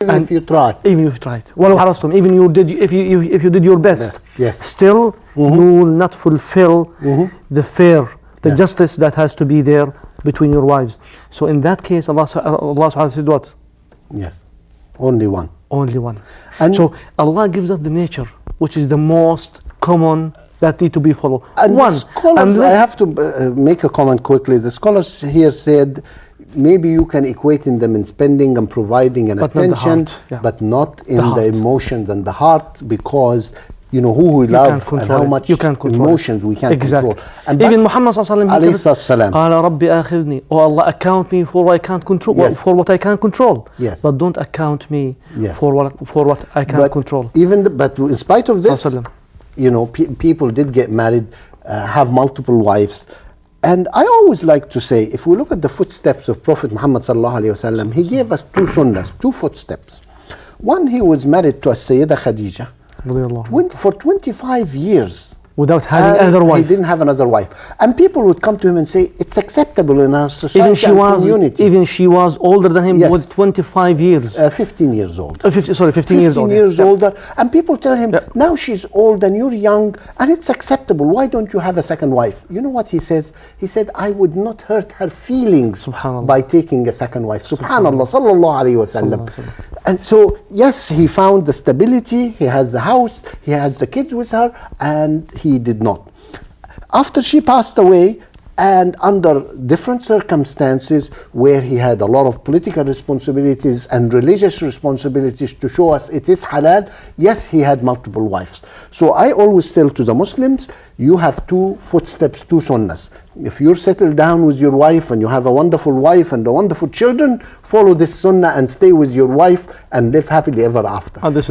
Even if you try. Even if you tried. ولو حرصتم. Even if you did your best. Yes. Still, you will not fulfill the fair, the justice that has to be there between your wives. So in that case, Allah subhanahu wa ta'ala said what? Yes. Only one. Only one. And so Allah gives us the nature, which is the most common that need to be followed. And one. Scholars, I have to make a comment quickly. The scholars here said maybe you can equate in them in spending and providing and attention, but not in the emotions and the heart, because you know who we love and how much emotions we can't control. And even Muhammad sallallahu alayhi wasallam, قال ربي آخذني, oh Allah, account me for what I can't control, for what I can't control. Yes. But don't account me for what I can't control. But in spite of this, you know, people did get married, have multiple wives. And I always like to say, if we look at the footsteps of Prophet Muhammad sallallahu alayhi wasallam, he gave us two sunnahs, two footsteps. One, he was married to a Sayyidah Khadija for 25 years. Without having another wife. He didn't have another wife. And people would come to him and say, it's acceptable in our society and community. Even she was older than him with 25 years. 15 years old. 15 years older. 15 years older. And people tell him, now she's old and you're young and it's acceptable. Why don't you have a second wife? You know what he says? He said, I would not hurt her feelings by taking a second wife. Subhanallah, sallallahu alayhi wasallam. And so, yes, he found the stability, he has the house, he has the kids with her, and he did not. After she passed away, and under different circumstances where he had a lot of political responsibilities and religious responsibilities to show us it is halal, yes, he had multiple wives. So I always tell to the Muslims, you have two footsteps, two sunnahs. If you're settled down with your wife and you have a wonderful wife and wonderful children, follow this sunnah and stay with your wife and live happily ever after. Under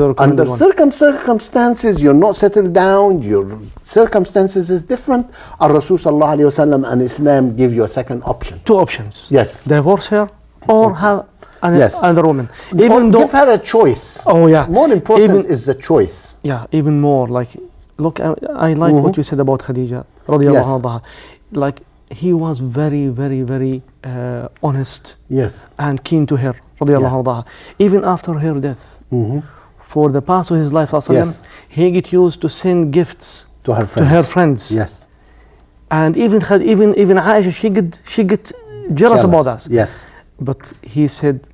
circumstances, you're not settled down, your circumstances is different, Rasul sallallahu alayhi wasallam and Islam give you a second option. Two options. Yes. Divorce her or have another woman. Even though give her a choice. Oh yeah. More important is the choice. Yeah, even more. Like, look, I like what you said about Khadija radiyallahu anha. Like, he was very, very, very honest. Yes. And keen to her radiyallahu anha. Even after her death, for the past of his life, he get used to send gifts to her friends. Yes. And even Aisha, she get jealous about that. Yes. But he said,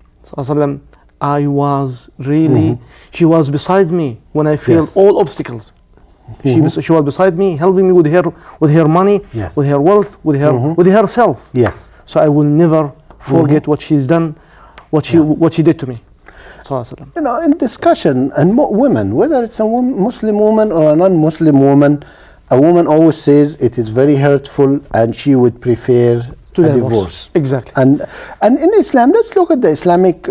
I was really, she was beside me when I felt all obstacles. She was beside me, helping me with her money, with her wealth, with herself. Yes. So I will never forget what she's done, what she did to me. You know, in discussion, and women, whether it's a Muslim woman or a non-Muslim woman, a woman always says it is very hurtful and she would prefer a divorce. Exactly. And in Islam, let's look at the Islamic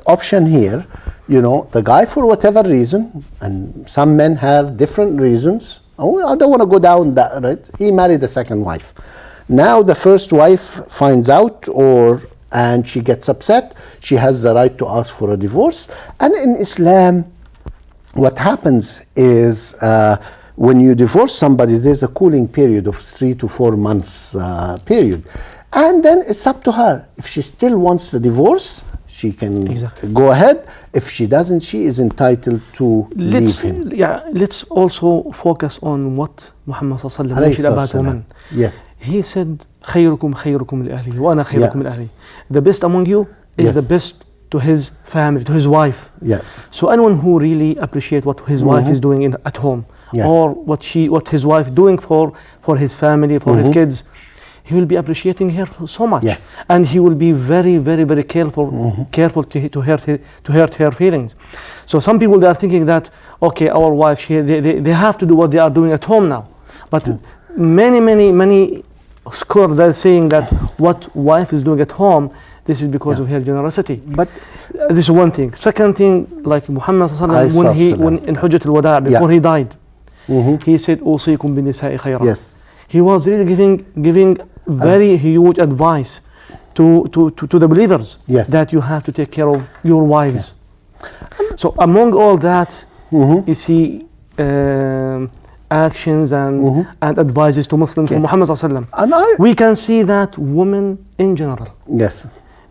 option here. You know, the guy, for whatever reason, and some men have different reasons. I don't want to go down that, right? He married a second wife. Now the first wife finds out and she gets upset. She has the right to ask for a divorce. And in Islam, what happens is when you divorce somebody, there's a cooling period of 3 to 4 months period. And then it's up to her. If she still wants the divorce, she can go ahead. If she doesn't, she is entitled to leave him. Yeah, let's also focus on what Muhammad sallallahu alaihi wasallam said about women. Yes. He said, خيركم خيركم لأهله وأنا خيركم لأهلي. The best among you is the best to his family, to his wife. Yes. So anyone who really appreciate what his wife is doing at home, or what his wife doing for his family, for his kids, he will be appreciating her so much. Yes. And he will be very, very, very careful to hurt her feelings. So some people, they are thinking that, okay, our wife, they have to do what they are doing at home now. But many scholars, they're saying that what wife is doing at home, this is because of her generosity. But this is one thing. Second thing, like Muhammad when in Hujjat al-Wada, before he died, he said, "Usikum bin nisa'i khayra." Yes. He was really giving very huge advice to the believers that you have to take care of your wives. So among all that, you see actions and advices to Muslims from Muhammad sallallahu alaihi wasallam. We can see that women in general,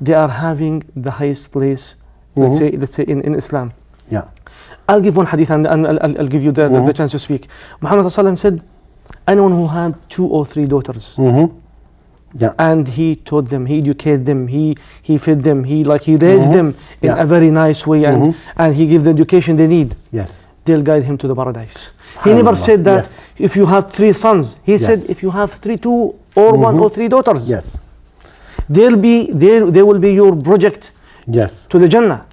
they are having the highest place let's say in Islam. Yeah. I'll give one hadith and I'll give you the chance to speak. Muhammad ﷺ said, anyone who had 2 or 3 daughters, yeah, and he taught them, he educated them, he fed them, he raised them in a very nice way, and he gave the education they need. Yes. They'll guide him to the paradise. He never said that if you have 3 sons. He said if you have 2 or 1 or 3 daughters. Yes. They will be your project. Yes. To the Jannah.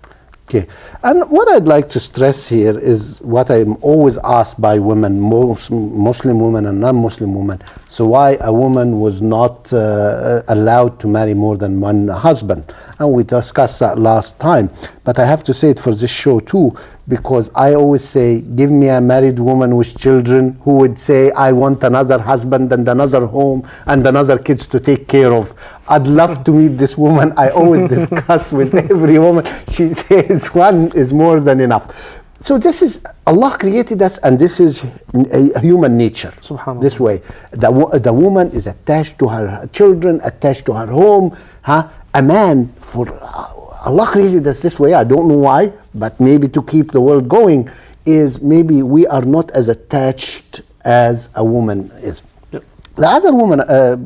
Okay, and what I'd like to stress here is what I'm always asked by women, most Muslim women and non-Muslim women. So why a woman was not allowed to marry more than one husband? And we discussed that last time. But I have to say it for this show too, because I always say, give me a married woman with children who would say, I want another husband and another home and another kids to take care of. I'd love to meet this woman. I always discuss with every woman. She says one is more than enough. So this is, Allah created us, and this is human nature. This way. The woman is attached to her children, attached to her home. A man, Allah created us this way. I don't know why, but maybe to keep the world going, is maybe we are not as attached as a woman is. Yep. The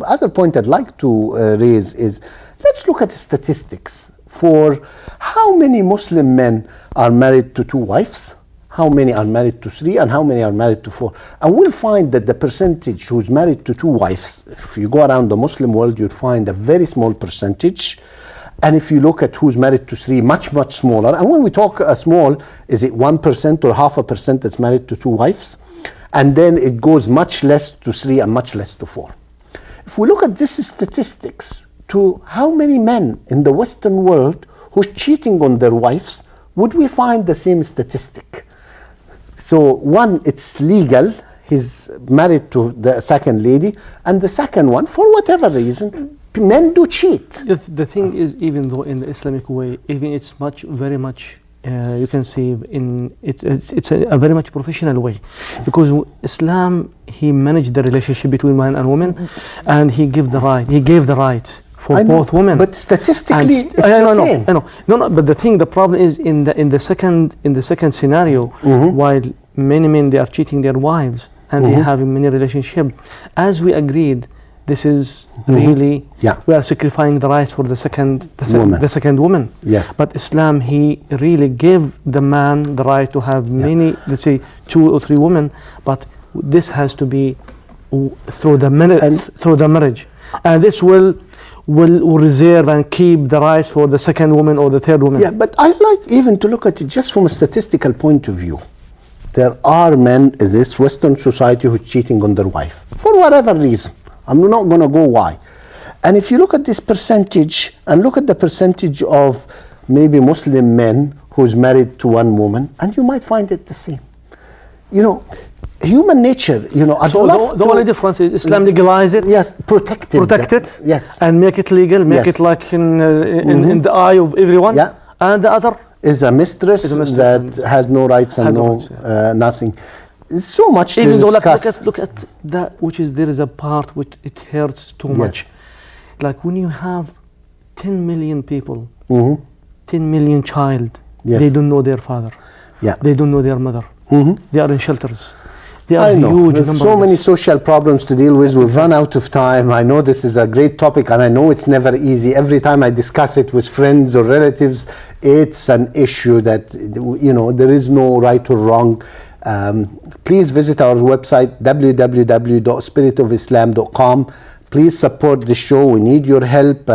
other point I'd like to raise is, let's look at the statistics for how many Muslim men are married to 2 wives, how many are married to 3, and how many are married to 4. And we'll find that the percentage who's married to 2 wives, if you go around the Muslim world, you'll find a very small percentage. And if you look at who's married to 3, much, much smaller. And when we talk small, is it 1% or 0.5% that's married to 2 wives? And then it goes much less to 3 and much less to 4. If we look at this statistics to how many men in the Western world who's cheating on their wives, would we find the same statistic? So one, it's legal, he's married to the second lady, and the second one, for whatever reason, men do cheat. The thing is, even though in the Islamic way, even it's very much, you can say it's a very much professional way, because Islam, he managed the relationship between man and woman, and he gave the right for both women. But statistically, it's the same. No. But the problem is in the second scenario, while many men, they are cheating their wives and they have many relationships. As we agreed, this is really, we are sacrificing the rights for the second woman. Yes. But Islam, he really gave the man the right to have many, let's say 2 or 3 women, but this has to be through the marriage, and this will reserve and keep the rights for the second woman or the third woman. Yeah, but I like even to look at it just from a statistical point of view. There are men in this Western society who are cheating on their wife for whatever reason. I'm not going to go why. And if you look at this percentage and look at the percentage of maybe Muslim men who's married to 1 woman, and you might find it the same. Human nature, the only difference is Islam legalize it. Yes, protect it. Yes. And make it legal, make it like in the eye of everyone. Yeah. And the other is a mistress that has no rights and nothing. So much to discuss. Look at that, which is, there is a part which it hurts too much. Like when you have 10 million people, 10 million child, they don't know their father. Yeah. They don't know their mother. They are in shelters. I know. There's so many social problems to deal with. We've run out of time. I know this is a great topic, and I know it's never easy. Every time I discuss it with friends or relatives, it's an issue that, there is no right or wrong. Please visit our website, www.spiritofislam.com. Please support the show. We need your help.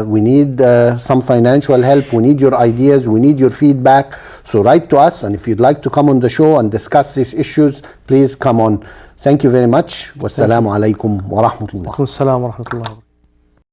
We need some financial help. We need your ideas. We need your feedback. So write to us. And if you'd like to come on the show and discuss these issues, please come on. Thank you very much. Wassalamu alaikum wa rahmatullah.